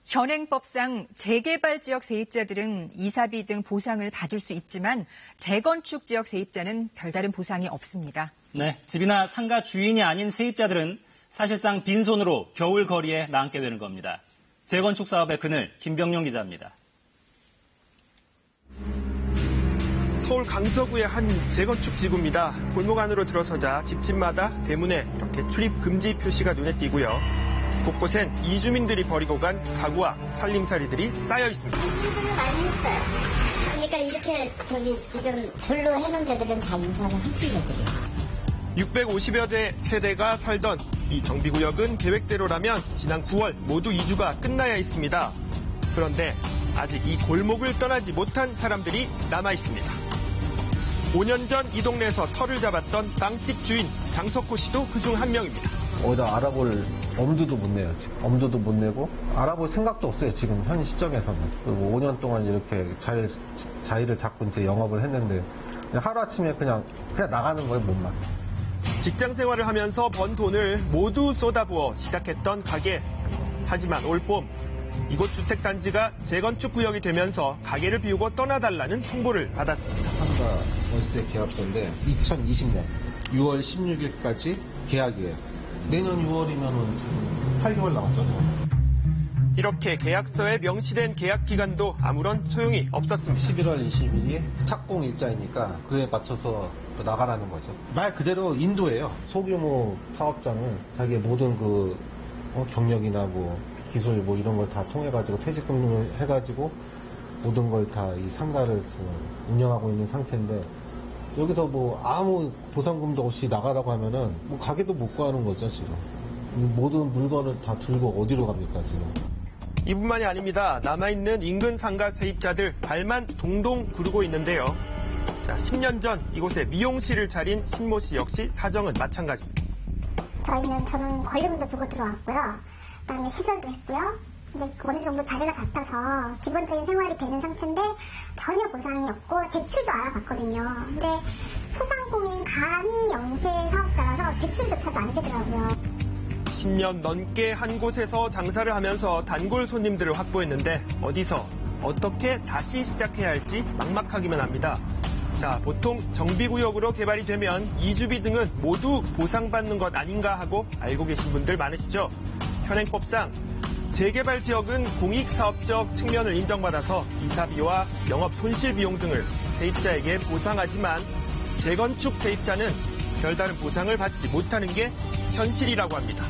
현행법상 재개발 지역 세입자들은 이사비 등 보상을 받을 수 있지만 재건축 지역 세입자는 별다른 보상이 없습니다. 네, 집이나 상가 주인이 아닌 세입자들은 사실상 빈손으로 겨울 거리에 남게 되는 겁니다. 재건축 사업의 그늘, 김병용 기자입니다. 서울 강서구의 한 재건축 지구입니다. 골목 안으로 들어서자 집집마다 대문에 이렇게 출입 금지 표시가 눈에 띄고요. 곳곳엔 이주민들이 버리고 간 가구와 살림살이들이 쌓여 있습니다. 이주민들을 많이 했어요. 그러니까 이렇게 지금 줄로 해놓은 데들은 다 인사를 하신 데들이에요. 650여 대 세대가 살던 이 정비구역은 계획대로라면 지난 9월 모두 이주가 끝나야 했습니다. 그런데 아직 이 골목을 떠나지 못한 사람들이 남아 있습니다. 5년 전 이 동네에서 터를 잡았던 빵집 주인 장석호 씨도 그중 한 명입니다. 어디다 알아볼 엄두도 못 내요. 지금. 엄두도 못 내고 알아볼 생각도 없어요. 지금 현 시점에서는. 그리고 5년 동안 이렇게 자리를 잡고 이제 영업을 했는데 하루아침에 그냥 나가는 거예요, 몸만. 직장 생활을 하면서 번 돈을 모두 쏟아부어 시작했던 가게. 하지만 올봄 이곳 주택단지가 재건축 구역이 되면서 가게를 비우고 떠나달라는 통보를 받았습니다. 상가 월세 계약서인데 2020년 6월 16일까지 계약이에요. 내년 6월이면은 8개월 남았잖아요. 이렇게 계약서에 명시된 계약 기간도 아무런 소용이 없었습니다. 11월 20일이 착공 일자이니까 그에 맞춰서 나가라는 거죠. 말 그대로 인도예요. 소규모 사업장은 자기의 모든 경력이나 기술 이런 걸 다 통해가지고 퇴직금을 해가지고 모든 걸 다 이 상가를 운영하고 있는 상태인데 여기서 아무 보상금도 없이 나가라고 하면은 가게도 못 구하는 거죠, 지금. 모든 물건을 다 들고 어디로 갑니까, 지금. 이뿐만이 아닙니다. 남아있는 인근 상가 세입자들 발만 동동 구르고 있는데요. 자, 10년 전 이곳에 미용실을 차린 신모 씨 역시 사정은 마찬가지입니다. 저는 권리금도 주고 들어왔고요. 그다음에 시설도 했고요. 이제 어느 정도 자리가 잡혀서 기본적인 생활이 되는 상태인데 전혀 보상이 없고 대출도 알아봤거든요. 근데 소상공인 간이 영세 사업자라서 대출조차도 안 되더라고요. 10년 넘게 한 곳에서 장사를 하면서 단골 손님들을 확보했는데 어디서 어떻게 다시 시작해야 할지 막막하기만 합니다. 자, 보통 정비구역으로 개발이 되면 이주비 등은 모두 보상받는 것 아닌가 하고 알고 계신 분들 많으시죠? 현행법상 재개발 지역은 공익사업적 측면을 인정받아서 이사비와 영업 손실 비용 등을 세입자에게 보상하지만 재건축 세입자는 별다른 보상을 받지 못하는 게 현실이라고 합니다.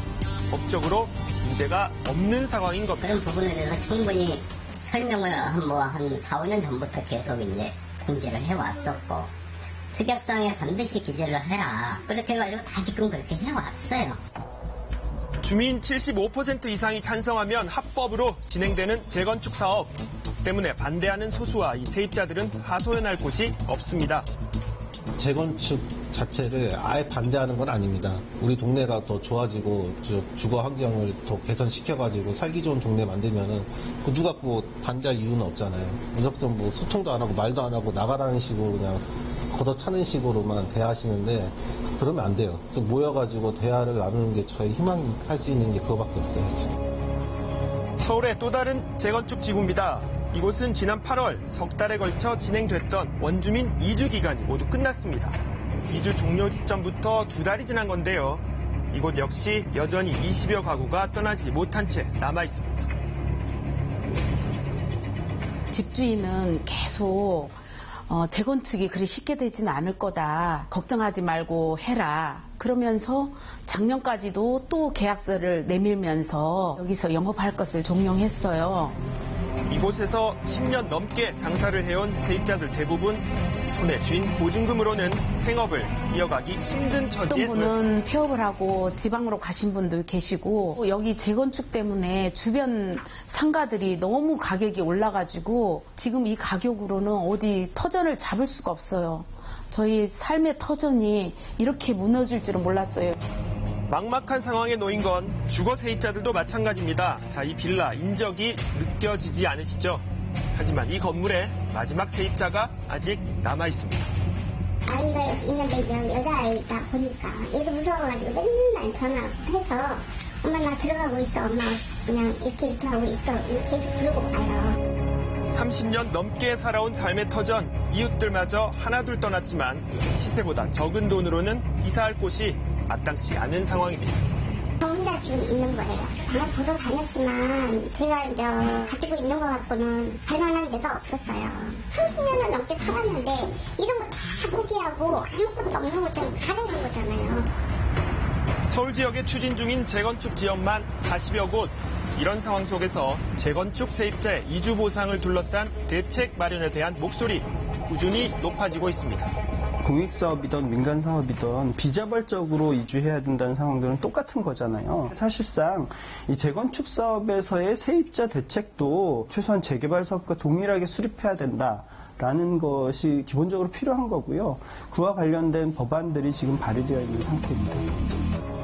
법적으로 문제가 없는 상황인 겁니다. 그런 부분에 대해서 충분히 설명을 한 4, 5년 전부터 계속 이제 공지를 해왔었고 특약사항에 반드시 기재를 해라. 그렇게 해가지고 다 지금 그렇게 해왔어요. 주민 75% 이상이 찬성하면 합법으로 진행되는 재건축 사업 때문에 반대하는 소수와 이 세입자들은 하소연할 곳이 없습니다. 재건축 자체를 아예 반대하는 건 아닙니다. 우리 동네가 더 좋아지고 주거 환경을 더 개선시켜가지고 살기 좋은 동네 만들면은 누가 반대할 이유는 없잖아요. 무조건 소통도 안 하고 말도 안 하고 나가라는 식으로 그냥 걷어차는 식으로만 대하시는데 그러면 안 돼요. 좀 모여가지고 대화를 나누는 게 저희 희망할 수 있는 게 그거밖에 없어요, 지금. 서울의 또 다른 재건축 지구입니다. 이곳은 지난 8월 석 달에 걸쳐 진행됐던 원주민 이주 기간이 모두 끝났습니다. 이주 종료 시점부터 2달이 지난 건데요. 이곳 역시 여전히 20여 가구가 떠나지 못한 채 남아 있습니다. 집주인은 계속 재건축이 그리 쉽게 되지는 않을 거다. 걱정하지 말고 해라. 그러면서 작년까지도 또 계약서를 내밀면서 여기서 영업할 것을 종용했어요. 이곳에서 10년 넘게 장사를 해온 세입자들 대부분 손에 쥔 보증금으로는 생업을 이어가기 힘든 처지에 어떤 분은 폐업을 하고 지방으로 가신 분도 계시고 여기 재건축 때문에 주변 상가들이 너무 가격이 올라가지고 지금 이 가격으로는 어디 터전을 잡을 수가 없어요. 저희 삶의 터전이 이렇게 무너질 줄은 몰랐어요. 막막한 상황에 놓인 건 주거 세입자들도 마찬가지입니다. 자, 이 빌라 인적이 느껴지지 않으시죠? 하지만 이 건물에 마지막 세입자가 아직 남아 있습니다. 아이가 있는데 이제 여자아이다 보니까 얘도 무서워가지고 맨날 전화해서 엄마 나 들어가고 있어. 엄마 그냥 이렇게 하고 있어. 이렇게 계속 그러고 가요. 30년 넘게 살아온 삶의 터전, 이웃들마저 하나둘 떠났지만 시세보다 적은 돈으로는 이사할 곳이 마땅치 않은 상황입니다. 저 혼자 지금 있는 거예요. 방을 보러 다녔지만 제가 이제 가지고 있는 것 갖고는 할만한 데가 없었어요. 30년을 넘게 살았는데 이런 거 다 포기하고 아무것도 없는 것처럼 가려는 거잖아요. 서울 지역에 추진 중인 재건축 지역만 40여 곳. 이런 상황 속에서 재건축 세입자의 이주 보상을 둘러싼 대책 마련에 대한 목소리 꾸준히 높아지고 있습니다. 공익사업이든 민간사업이든 비자발적으로 이주해야 된다는 상황들은 똑같은 거잖아요. 사실상 이 재건축 사업에서의 세입자 대책도 최소한 재개발 사업과 동일하게 수립해야 된다라는 것이 기본적으로 필요한 거고요. 그와 관련된 법안들이 지금 발의되어 있는 상태입니다.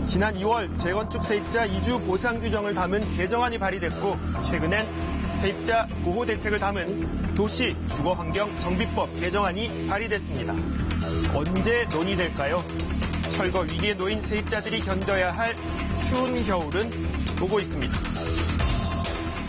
지난 2월 재건축 세입자 이주 보상 규정을 담은 개정안이 발의됐고 최근엔 세입자 보호 대책을 담은 도시 주거환경 정비법 개정안이 발의됐습니다. 언제 논의될까요? 철거 위기에 놓인 세입자들이 견뎌야 할 추운 겨울은 오고 있습니다.